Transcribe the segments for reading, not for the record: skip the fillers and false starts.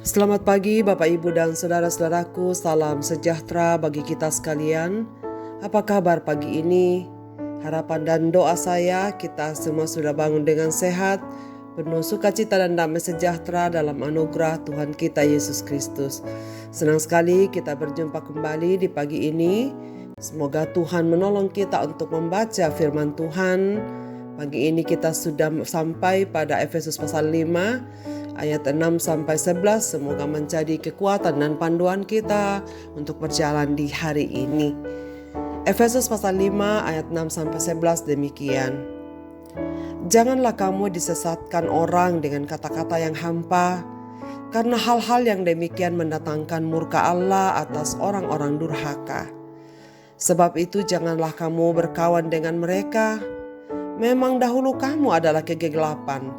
Selamat pagi Bapak Ibu dan saudara-saudaraku, salam sejahtera bagi kita sekalian. Apa kabar pagi ini? Harapan dan doa saya kita semua sudah bangun dengan sehat, penuh sukacita dan damai sejahtera dalam anugerah Tuhan kita Yesus Kristus. Senang sekali kita berjumpa kembali di pagi ini. Semoga Tuhan menolong kita untuk membaca firman Tuhan. Pagi ini kita sudah sampai pada Efesus pasal 5 ayat 6-11. Semoga menjadi kekuatan dan panduan kita untuk berjalan di hari ini. Efesus pasal 5 ayat 6-11 demikian. Janganlah kamu disesatkan orang dengan kata-kata yang hampa, karena hal-hal yang demikian mendatangkan murka Allah atas orang-orang durhaka. Sebab itu janganlah kamu berkawan dengan mereka. Memang dahulu kamu adalah kegelapan,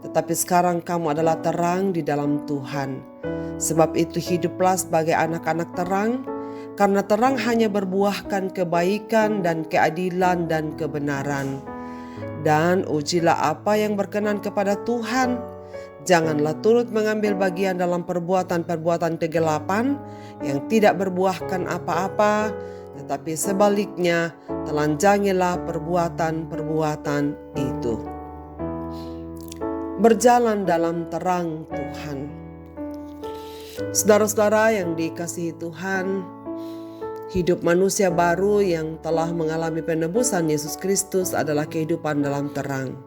tetapi sekarang kamu adalah terang di dalam Tuhan. Sebab itu hiduplah sebagai anak-anak terang, karena terang hanya berbuahkan kebaikan dan keadilan dan kebenaran. Dan ujilah apa yang berkenan kepada Tuhan. Janganlah turut mengambil bagian dalam perbuatan-perbuatan kegelapan yang tidak berbuahkan apa-apa, tetapi sebaliknya telanjangilah perbuatan-perbuatan itu. Berjalan dalam terang Tuhan. Saudara-saudara yang dikasihi Tuhan, hidup manusia baru yang telah mengalami penebusan Yesus Kristus adalah kehidupan dalam terang.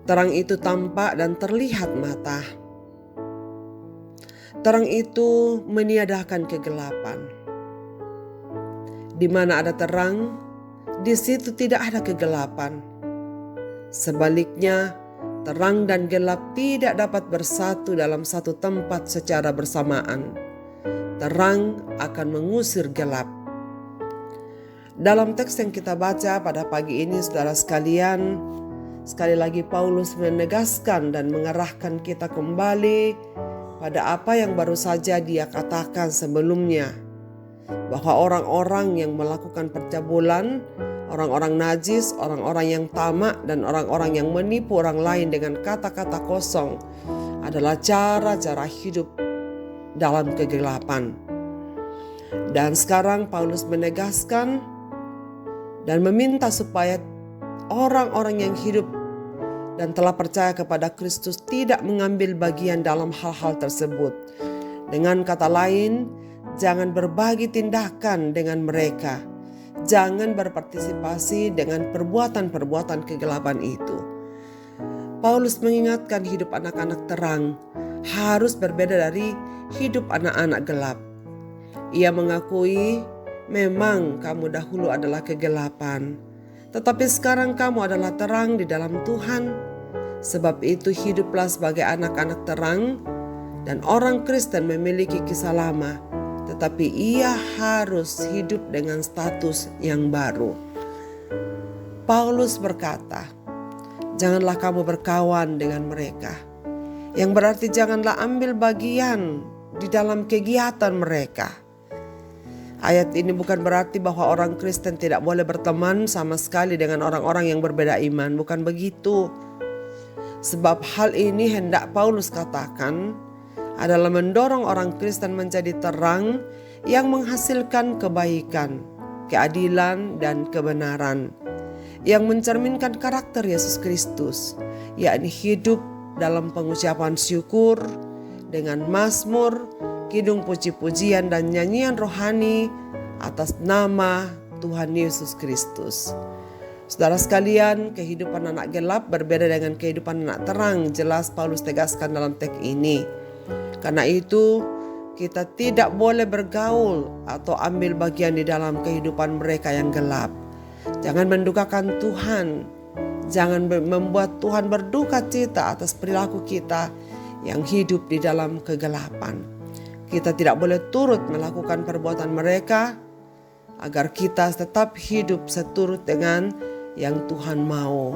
Terang itu tampak dan terlihat mata. Terang itu meniadakan kegelapan. Di mana ada terang, di situ tidak ada kegelapan. Sebaliknya, terang dan gelap tidak dapat bersatu dalam satu tempat secara bersamaan. Terang akan mengusir gelap. Dalam teks yang kita baca pada pagi ini, saudara sekalian, sekali lagi Paulus menegaskan dan mengarahkan kita kembali pada apa yang baru saja dia katakan sebelumnya, bahwa orang-orang yang melakukan percabulan, orang-orang najis, orang-orang yang tamak, dan orang-orang yang menipu orang lain dengan kata-kata kosong adalah cara-cara hidup dalam kegelapan. Dan sekarang Paulus menegaskan dan meminta supaya orang-orang yang hidup dan telah percaya kepada Kristus tidak mengambil bagian dalam hal-hal tersebut. Dengan kata lain, jangan berbagi tindakan dengan mereka. Jangan berpartisipasi dengan perbuatan-perbuatan kegelapan itu. Paulus mengingatkan hidup anak-anak terang harus berbeda dari hidup anak-anak gelap. Ia mengakui memang kamu dahulu adalah kegelapan, tetapi sekarang kamu adalah terang di dalam Tuhan. Sebab itu hiduplah sebagai anak-anak terang, dan orang Kristen memiliki kisah lama, tetapi ia harus hidup dengan status yang baru. Paulus berkata, janganlah kamu berkawan dengan mereka. Yang berarti janganlah ambil bagian di dalam kegiatan mereka. Ayat ini bukan berarti bahwa orang Kristen tidak boleh berteman sama sekali dengan orang-orang yang berbeda iman. Bukan begitu. Sebab hal ini hendak Paulus katakan adalah mendorong orang Kristen menjadi terang yang menghasilkan kebaikan, keadilan, dan kebenaran, yang mencerminkan karakter Yesus Kristus, yakni hidup dalam pengucapan syukur dengan mazmur, kidung puji-pujian, dan nyanyian rohani atas nama Tuhan Yesus Kristus. Saudara sekalian, kehidupan anak gelap berbeda dengan kehidupan anak terang, jelas Paulus tegaskan dalam teks ini. Karena itu, kita tidak boleh bergaul atau ambil bagian di dalam kehidupan mereka yang gelap. Jangan mendukakan Tuhan. Jangan membuat Tuhan berduka cita atas perilaku kita yang hidup di dalam kegelapan. Kita tidak boleh turut melakukan perbuatan mereka agar kita tetap hidup seturut dengan yang Tuhan mau.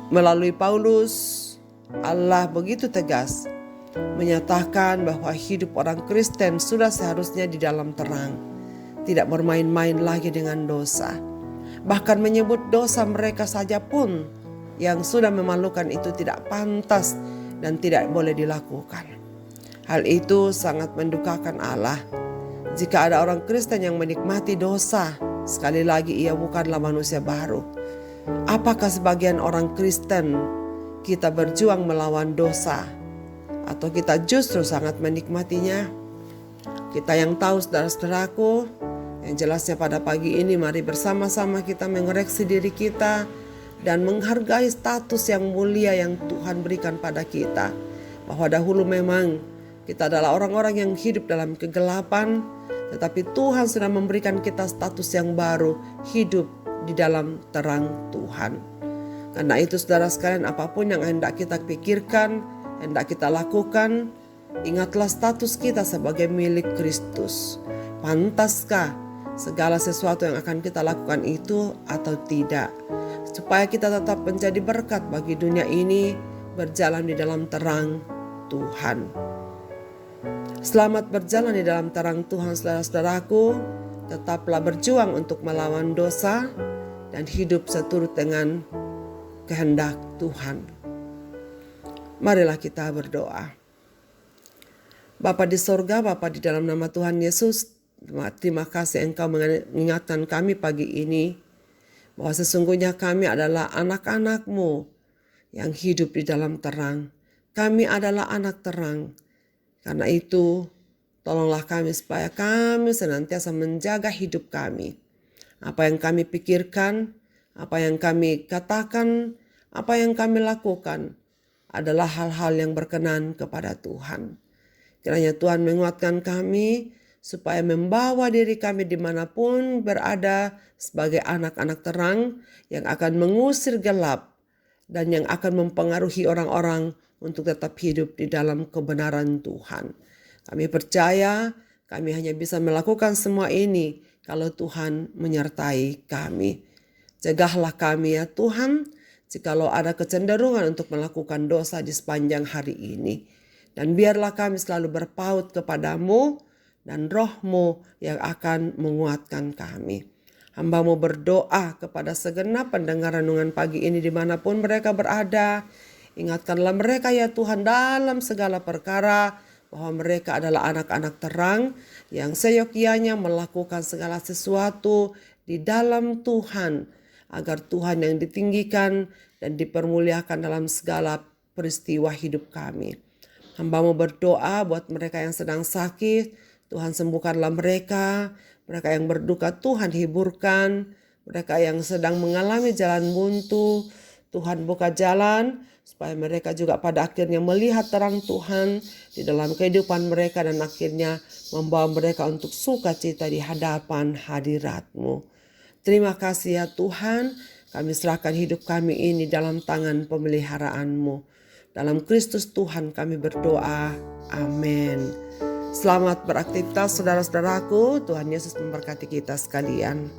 Melalui Paulus, Allah begitu tegas menyatakan bahwa hidup orang Kristen sudah seharusnya di dalam terang, tidak bermain-main lagi dengan dosa. Bahkan menyebut dosa mereka saja pun yang sudah memalukan itu tidak pantas dan tidak boleh dilakukan. Hal itu sangat mendukakan Allah. Jika ada orang Kristen yang menikmati dosa, sekali lagi ia bukanlah manusia baru. Apakah sebagian orang Kristen kita berjuang melawan dosa, atau kita justru sangat menikmatinya? Kita yang tahu, saudara-saudaraku, yang jelasnya pada pagi ini mari bersama-sama kita mengoreksi diri kita dan menghargai status yang mulia yang Tuhan berikan pada kita. Bahwa dahulu memang kita adalah orang-orang yang hidup dalam kegelapan, tetapi Tuhan sudah memberikan kita status yang baru, hidup di dalam terang Tuhan. Karena itu saudara sekalian, apapun yang hendak kita pikirkan, hendak kita lakukan, ingatlah status kita sebagai milik Kristus. Pantaskah segala sesuatu yang akan kita lakukan itu atau tidak? Supaya kita tetap menjadi berkat bagi dunia ini, berjalan di dalam terang Tuhan. Selamat berjalan di dalam terang Tuhan, saudara-saudaraku. Tetaplah berjuang untuk melawan dosa dan hidup seturut dengan kehendak Tuhan. Marilah kita berdoa. Bapa di sorga, Bapa di dalam nama Tuhan Yesus, terima kasih Engkau mengingatkan kami pagi ini bahwa sesungguhnya kami adalah anak-anak-Mu yang hidup di dalam terang. Kami adalah anak terang. Karena itu, tolonglah kami supaya kami senantiasa menjaga hidup kami. Apa yang kami pikirkan, apa yang kami katakan, apa yang kami lakukan adalah hal-hal yang berkenan kepada Tuhan. Kiranya Tuhan menguatkan kami supaya membawa diri kami dimanapun berada sebagai anak-anak terang yang akan mengusir gelap dan yang akan mempengaruhi orang-orang untuk tetap hidup di dalam kebenaran Tuhan. Kami percaya kami hanya bisa melakukan semua ini kalau Tuhan menyertai kami. Jagahlah kami ya Tuhan, jikalau ada kecenderungan untuk melakukan dosa di sepanjang hari ini. Dan biarlah kami selalu berpaut kepadamu dan Roh-Mu yang akan menguatkan kami. Hamba-Mu berdoa kepada segenap pendengar renungan pagi ini dimanapun mereka berada. Ingatkanlah mereka ya Tuhan dalam segala perkara bahwa mereka adalah anak-anak terang yang seyogyanya melakukan segala sesuatu di dalam Tuhan agar Tuhan yang ditinggikan dan dipermuliakan dalam segala peristiwa hidup kami. Hamba-Mu berdoa buat mereka yang sedang sakit, Tuhan sembuhkanlah mereka. Mereka yang berduka Tuhan hiburkan. Mereka yang sedang mengalami jalan buntu, Tuhan buka jalan supaya mereka juga pada akhirnya melihat terang Tuhan di dalam kehidupan mereka dan akhirnya membawa mereka untuk sukacita di hadapan hadirat-Mu. Terima kasih ya Tuhan, kami serahkan hidup kami ini dalam tangan pemeliharaan-Mu. Dalam Kristus Tuhan kami berdoa. Amin. Selamat beraktivitas saudara-saudaraku. Tuhan Yesus memberkati kita sekalian.